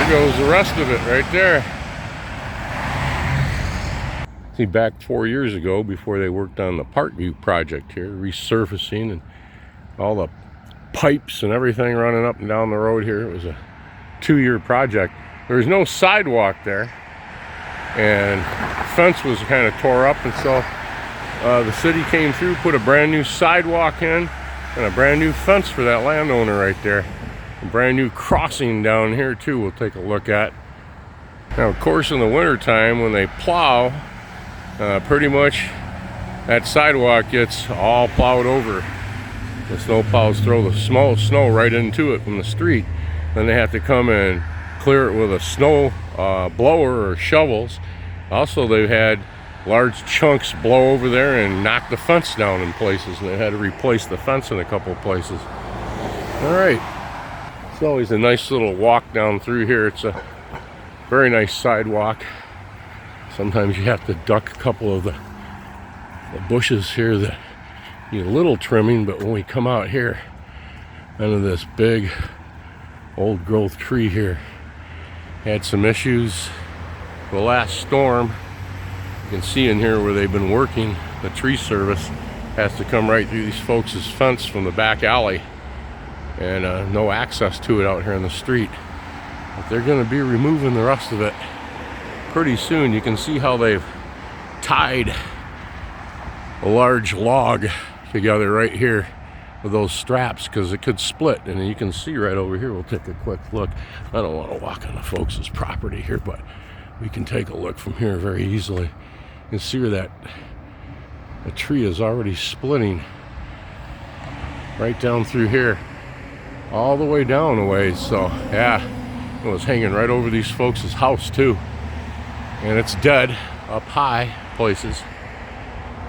There goes the rest of it right there. See, back 4 years ago, before they worked on the Parkview project here, resurfacing and all the pipes and everything running up and down the road here, it was a 2-year project. There was no sidewalk there, and the fence was kind of tore up, and so the city came through, put a brand new sidewalk in and a brand new fence for that landowner right there. A brand new crossing down here too we'll take a look at. Now of course in the winter time when they plow, pretty much that sidewalk gets all plowed over. The snow plows throw the snow right into it from the street. Then they have to come and clear it with a snow blower or shovels. Also they've had large chunks blow over there and knock the fence down in places, and they had to replace the fence in a couple of places. All right, it's always a nice little walk down through here. It's a very nice sidewalk. Sometimes you have to duck a couple of the bushes here that need a little trimming, but when we come out here under this big old growth tree here, had some issues the last storm. You can see in here where they've been working, the tree service has to come right through these folks' fence from the back alley, and no access to it out here in the street. But they're going to be removing the rest of it pretty soon. You can see how they've tied a large log together right here with those straps, because it could split. And you can see right over here, we'll take a quick look. I don't want to walk on the folks' property here, but we can take a look from here very easily. You can see where that the tree is already splitting right down through here, all the way down a ways. So yeah, it was hanging right over these folks' house too, and it's dead up high places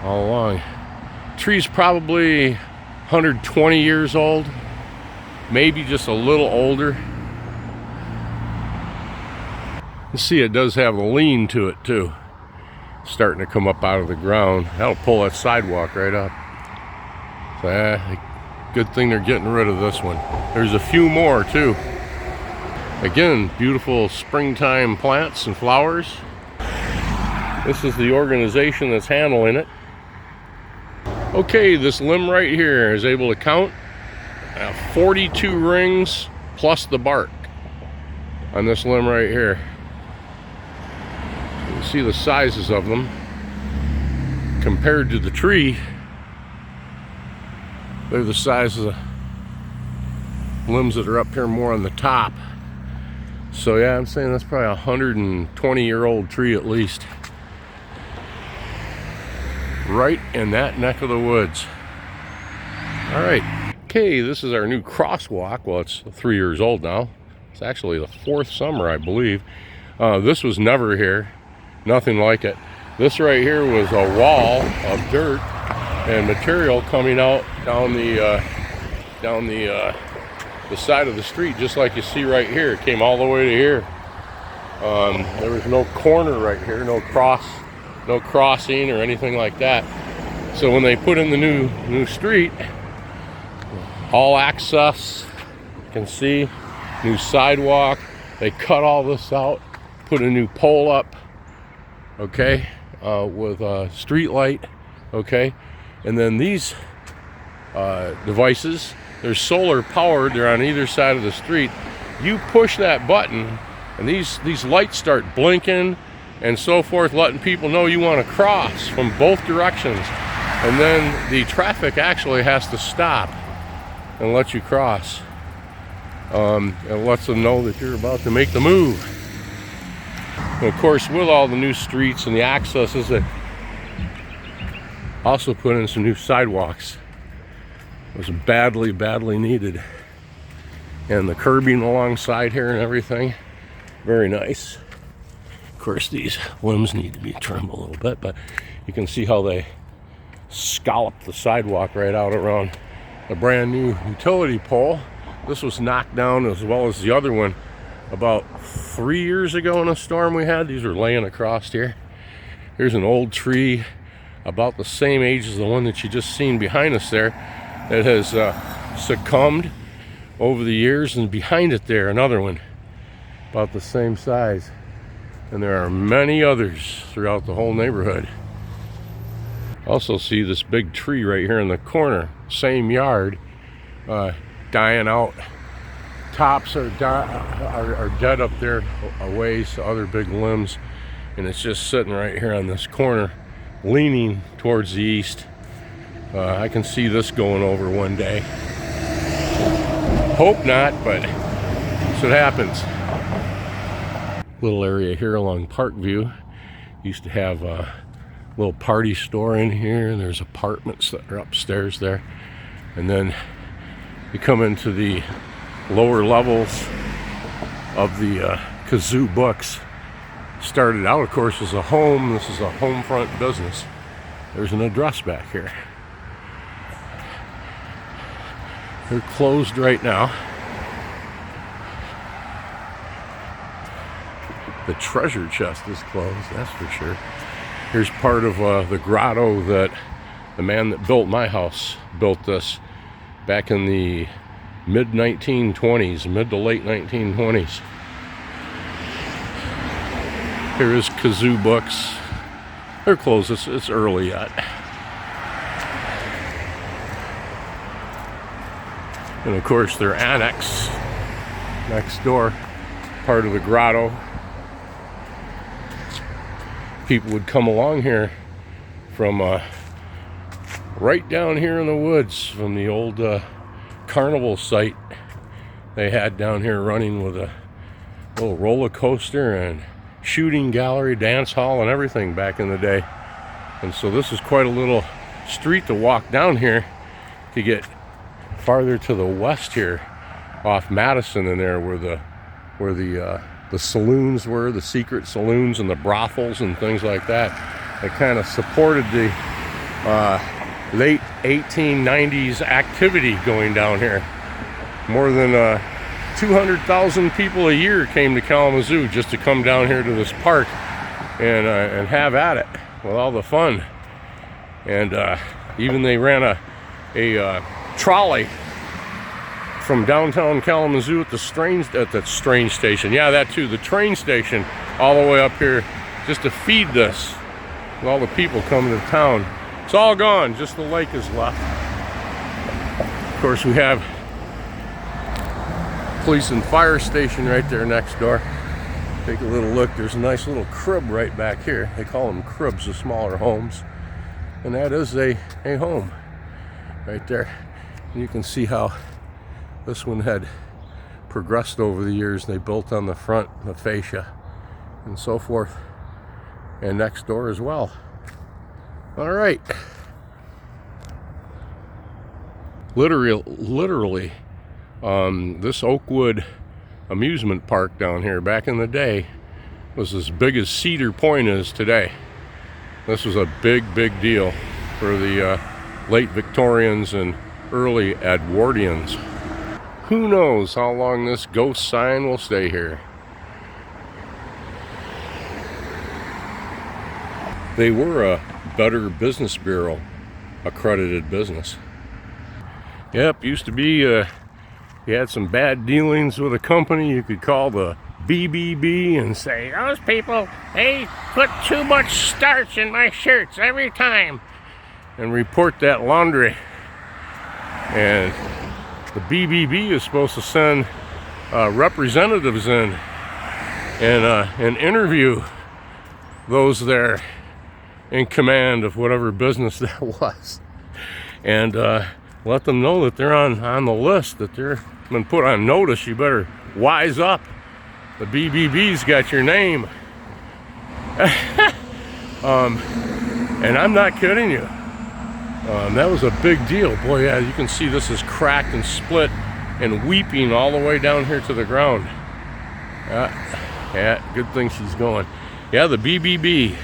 all along. Tree's probably 120 years old, maybe just a little older. You see it does have a lean to it too, starting to come up out of the ground. That'll pull that sidewalk right up. So good thing they're getting rid of this one. There's a few more too. Again, beautiful springtime plants and flowers. This is the organization that's handling it. Okay, this limb right here is able to count 42 rings plus the bark on this limb right here. You can see the sizes of them compared to the tree. They're the size of the limbs that are up here more on the top. So yeah, I'm saying that's probably a 120-year-old tree at least, right in that neck of the woods. All right, okay, this is our new crosswalk. Well, it's 3 years old now. It's actually the 4th summer, I believe. This was never here, nothing like it. This right here was a wall of dirt and material coming out down the side of the street, just like you see right here. It came all the way to here. There was no corner right here, no crossing or anything like that. So when they put in the new street, all access, you can see, new sidewalk. They cut all this out, put a new pole up, okay, with a street light, okay. And then these devices, they're solar powered. They're on either side of the street. You push that button, and these lights start blinking and so forth, letting people know you want to cross from both directions. And then the traffic actually has to stop and let you cross. It lets them know that you're about to make the move. And of course, with all the new streets and the accesses, they also put in some new sidewalks. It was badly needed. And the curbing alongside here and everything, very nice. Of course, these limbs need to be trimmed a little bit, but you can see how they scalloped the sidewalk right out around a brand new utility pole. This was knocked down as well as the other one about 3 years ago in a storm we had. These were laying across here. Here's an old tree about the same age as the one that you just seen behind us there. It has succumbed over the years, and behind it there, another one about the same size. And there are many others throughout the whole neighborhood. Also see this big tree right here in the corner, same yard, dying out. Tops are dead up there a ways, other big limbs, and it's just sitting right here on this corner, leaning towards the east. I can see this going over one day. Hope not, but that's what happens. Little area here along Parkview. Used to have a little party store in here, and there's apartments that are upstairs there. And then you come into the lower levels of the Kazoo Books. Started out, of course, as a home. This is a home front business. There's an address back here. They're closed right now. The treasure chest is closed, that's for sure. Here's part of the grotto that the man that built my house built this back in the mid-1920s, mid to late 1920s. Here is Kazoo Books. They're closed, it's early yet. And of course their annex next door, part of the grotto. People would come along here from right down here in the woods from the old carnival site they had down here, running with a little roller coaster and shooting gallery, dance hall, and everything back in the day. And so this is quite a little street to walk down here to get farther to the west here, off Madison in there, where the saloons were, the secret saloons and the brothels and things like that. It kind of supported the late 1890s activity going down here. More than 200,000 people a year came to Kalamazoo just to come down here to this park and have at it with all the fun. And even they ran a trolley from downtown Kalamazoo at the train station. Yeah, that too, the train station, all the way up here just to feed this with all the people coming to town. It's all gone, just the lake is left. Of course, we have police and fire station right there next door. Take a little look. There's a nice little crib right back here. They call them cribs, the smaller homes. And that is a home right there. And you can see how this one had progressed over the years. They built on the front, the fascia, and so forth. And next door as well. All right. Literally, this Oakwood amusement park down here back in the day was as big as Cedar Point is today. This was a big deal for the late Victorians and early Edwardians. Who knows how long this ghost sign will stay here. They were a Better Business Bureau accredited business. Yep, used to be, you had some bad dealings with a company, you could call the BBB and say, those people, they put too much starch in my shirts every time, and report that laundry. And the BBB is supposed to send representatives in and interview those there in command of whatever business that was, and let them know that they're on the list, that they're been put on notice. You better wise up. The BBB's got your name. And I'm not kidding you. That was a big deal. Boy, yeah, you can see this is cracked and split and weeping all the way down here to the ground. Yeah, good thing she's going. Yeah, the BBB.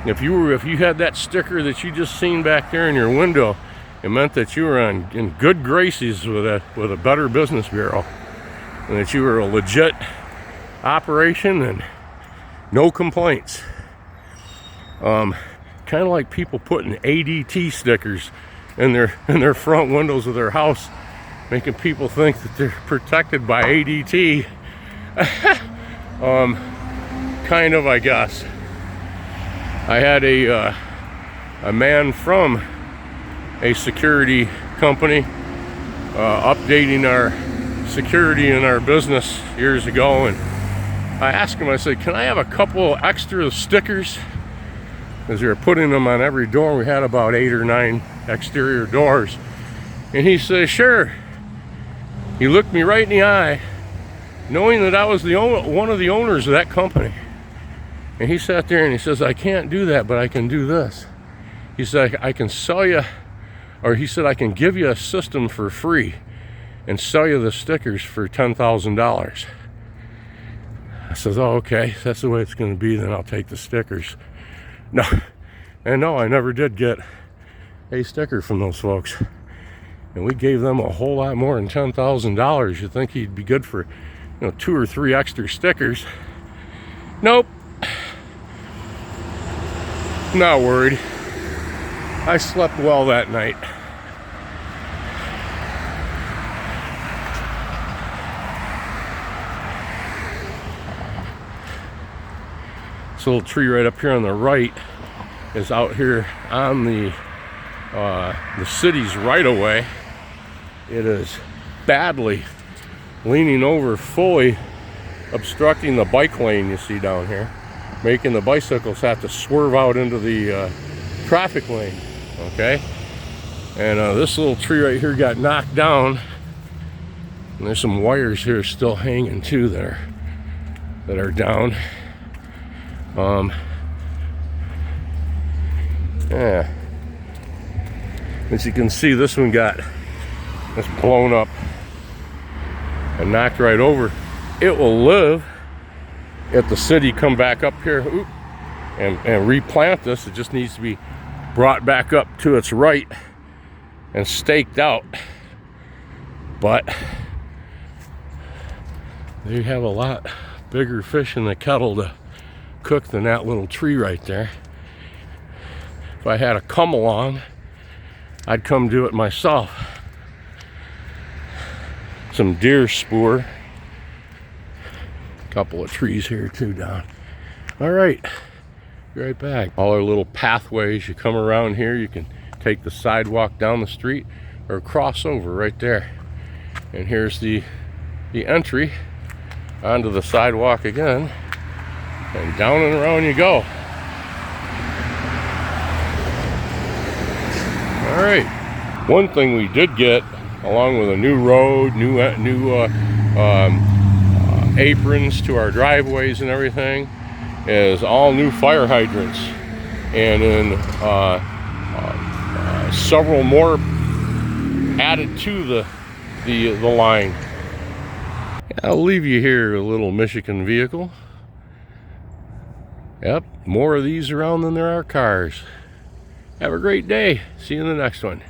If you had that sticker that you just seen back there in your window, it meant that you were in good graces with a Better Business Bureau, and that you were a legit operation and no complaints. Kind of like people putting ADT stickers in their front windows of their house, making people think that they're protected by ADT Kind of, I guess. I had a man from a security company updating our security in our business years ago, and I asked him, I said, can I have a couple extra stickers? Because we were putting them on every door. We had about 8 or 9 exterior doors. And he says, sure. He looked me right in the eye, knowing that I was one of the owners of that company. And he sat there and he says, I can't do that, but I can do this. He said, I can sell you, or he said, I can give you a system for free and sell you the stickers for $10,000. I says, oh, okay, if that's the way it's going to be, then I'll take the stickers. No, and no, I never did get a sticker from those folks. And we gave them a whole lot more than $10,000. You'd think he'd be good for, 2 or 3 extra stickers. Nope. Not worried. I slept well that night. This little tree right up here on the right is out here on the city's right-of-way. It is badly leaning over, fully obstructing the bike lane you see down here, making the bicycles have to swerve out into the traffic lane. Okay, and this little tree right here got knocked down, and there's some wires here still hanging too that are down. Yeah, as you can see, this one got just blown up and knocked right over. It will live if the city come back up here and replant this. It just needs to be brought back up to its right and staked out. But they have a lot bigger fish in the kettle to cook than that little tree right there. If I had a come along, I'd come do it myself. Some deer spoor. Couple of trees here too down. All right, be right back. All our little pathways, you come around here, you can take the sidewalk down the street or cross over right there. And here's the entry onto the sidewalk again, and down and around you go. All right, one thing we did get, along with a new road, new aprons to our driveways and everything, is all new fire hydrants, and then several more added to the line. I'll leave you here, a little Michigan vehicle. Yep, more of these around than there are cars. Have a great day. See you in the next one.